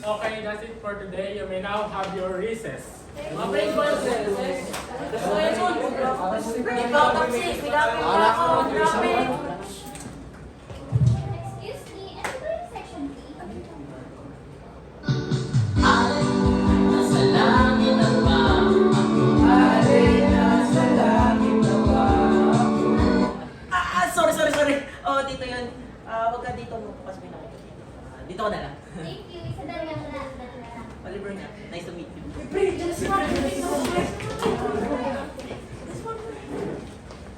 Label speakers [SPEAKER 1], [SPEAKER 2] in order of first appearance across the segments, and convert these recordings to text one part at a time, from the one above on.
[SPEAKER 1] Okay, that's it for today. You may now have your recess.
[SPEAKER 2] Excuse me, ano ba yung section B?
[SPEAKER 3] Sorry. Oh, dito yun. Wag ka dito mo kasi may nakikita dito. Dito ko na lang.
[SPEAKER 2] Thank you. Isa dali lang na.
[SPEAKER 3] Oliver nga. Nice to meet you.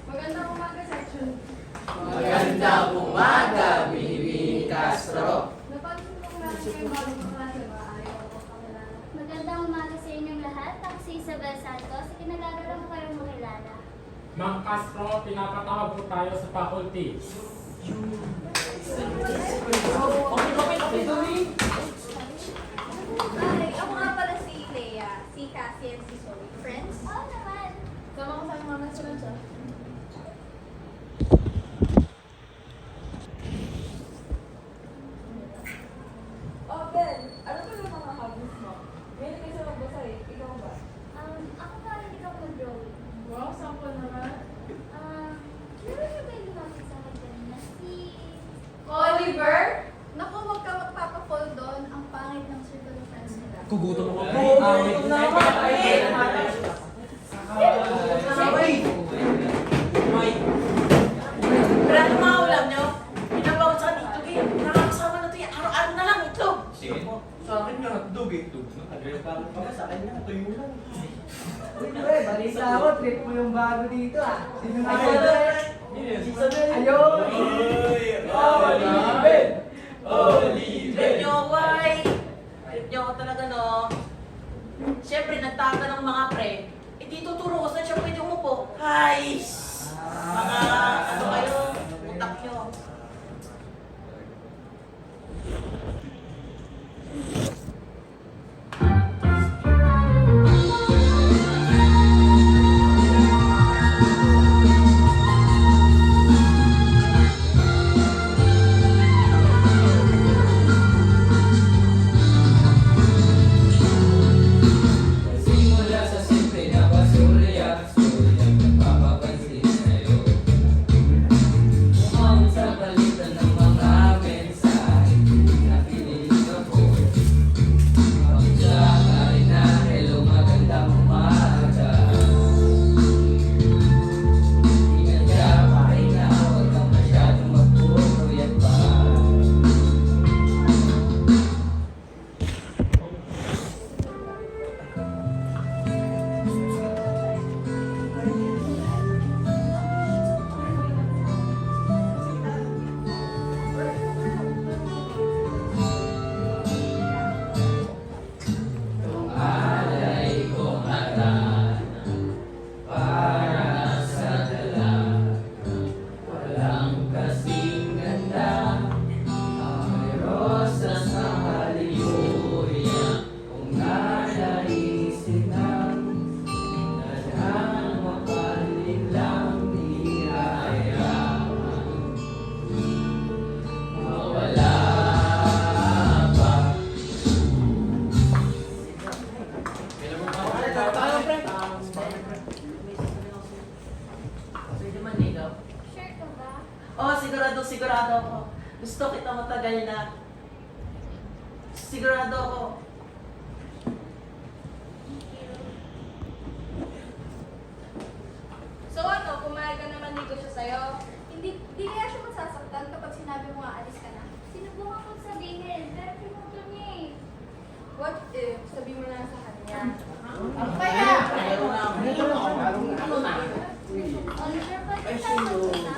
[SPEAKER 4] Magandang umaga, section.
[SPEAKER 5] Magandang umaga, Bibi Castro.
[SPEAKER 4] Napansin ko meron kayong bagong kaklase ba? Ayaw ko kakilala.
[SPEAKER 2] Magandang umaga sa inyong lahat. Ako si Isabel Santos. Kinalagala ko kayong makilala.
[SPEAKER 1] Ma'am Castro, pinapatawag po tayo sa faculty.
[SPEAKER 4] Ay, ako nga pala si Lea, si Cassie and si Zoe. Friends?
[SPEAKER 2] Oo naman.
[SPEAKER 4] Sama ko sa mga students, ah. Oh, Ben, ano ba yung mga hobbies mo? May nagay sa magbasa eh. Ikaw ba?
[SPEAKER 2] Ako parang hindi ako mag-drawing.
[SPEAKER 4] Wow, sample naman.
[SPEAKER 2] Meron na ba yung lumapit sa akin kanina? Si...
[SPEAKER 4] Oliver? Naku, huwag ka magpapafall doon. Ang pangit ng circle of friends nila.
[SPEAKER 5] Kugutom mo.
[SPEAKER 3] Brad, mga ulam nyo. Pinabawat sa dito. Nakakasama na to yan. Araw-araw na lang ito.
[SPEAKER 5] Sige mo. Sa akin nga hotdog eh. Sa akin nga tuyo lang.
[SPEAKER 6] Uy, pre, balita ako, trip mo yung bago dito ah. Sino na
[SPEAKER 3] Ayun.
[SPEAKER 6] Ayun!
[SPEAKER 5] Oliver!
[SPEAKER 3] Trip nyo ako ay. Trip nyo ako talaga no. Siyempre, nagtaka ng mga pre. Eh, di tuturo ko saan siya pwede umupo. Ay! Mga ano kayo, utak nyo.
[SPEAKER 5] Simula sa simple na basurya, sulit nagpapapansin sa'yo. Mukhang sa palitan ng mga mensahe na pinilis ako. Pagkakala ka rin na hello, magandang umaga. Ingat ka, pahinga, huwag kang masyadong magpupuyat pa. Alay kong harana para sa dalaga, walang kasing ganda, ang rosas sa halimuya, kung nalaisip ng nadang mapalit lang nihayaan, mawala pa.
[SPEAKER 3] Pwede man ikaw.
[SPEAKER 2] Sure ka ba?
[SPEAKER 3] Oh, sigurado ako. Gusto kita matagal na. Sigurado ako.
[SPEAKER 2] Thank you.
[SPEAKER 4] So ano, pumayag ka naman ligo siya sa'yo? Hindi kaya siya masasaktan kapag sinabi mo nga alis ka na?
[SPEAKER 2] Sinubukan kong sabihin, pero pinutol niya eh.
[SPEAKER 4] What if, sabi mo na sa kanya?
[SPEAKER 3] Ano
[SPEAKER 4] Kaya!
[SPEAKER 3] Ano na?
[SPEAKER 2] Oliver, pwede tayo magkita?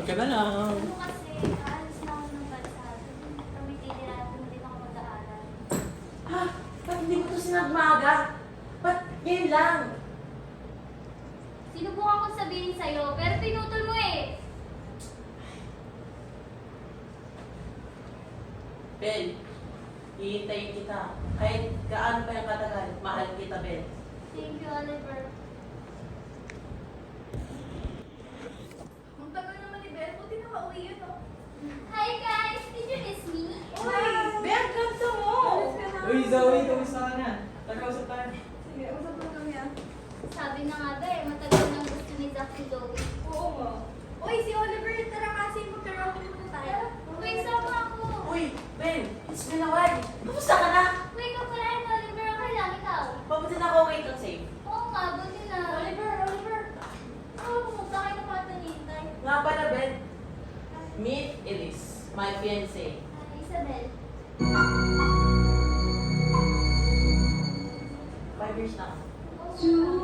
[SPEAKER 5] Ka na lang.
[SPEAKER 2] Ano kasi, aalis na ako ng bansa. Kami tinirato na din ako mag-aaral.
[SPEAKER 3] Ha? Ba't hindi mo ito sinagmaga? Ba't ngayon lang?
[SPEAKER 2] Sinubukan kong sabihin sa'yo, pero pinutol mo eh.
[SPEAKER 3] Ben, hihintayin kita. Kahit gaano pa yung katagal, mahal kita, Ben.
[SPEAKER 2] Thank you, Oliver.
[SPEAKER 4] Ang tagal naman ni Ben, buti nakauwi yun, oh.
[SPEAKER 2] Hi guys! Did you miss me?
[SPEAKER 4] Uy!
[SPEAKER 6] Zoe, kamusta ka na? Nagkausap tayo.
[SPEAKER 4] Sige, usap lang kami ah.
[SPEAKER 2] Sabi na nga ba matagal nang gusto ni Zach si Zoe.
[SPEAKER 4] Oo nga. Uy, si Oliver, tara kasi mag-karaoke muna tayo.
[SPEAKER 2] Uy, sama ako!
[SPEAKER 3] Uy, Ben, it's been a while. Kamusta ka na?
[SPEAKER 2] Uy, kapalain mo, Oliver, okay lang, ikaw.
[SPEAKER 3] Papunta na ako wait and safe.
[SPEAKER 2] Oo nga, buti na.
[SPEAKER 4] Oliver! Pumunta kayo na pata nihintay.
[SPEAKER 3] Nga pala, Ben. Meet Elise, my fiancé.
[SPEAKER 2] Isabel.
[SPEAKER 3] 5 years na.
[SPEAKER 2] Oo nga.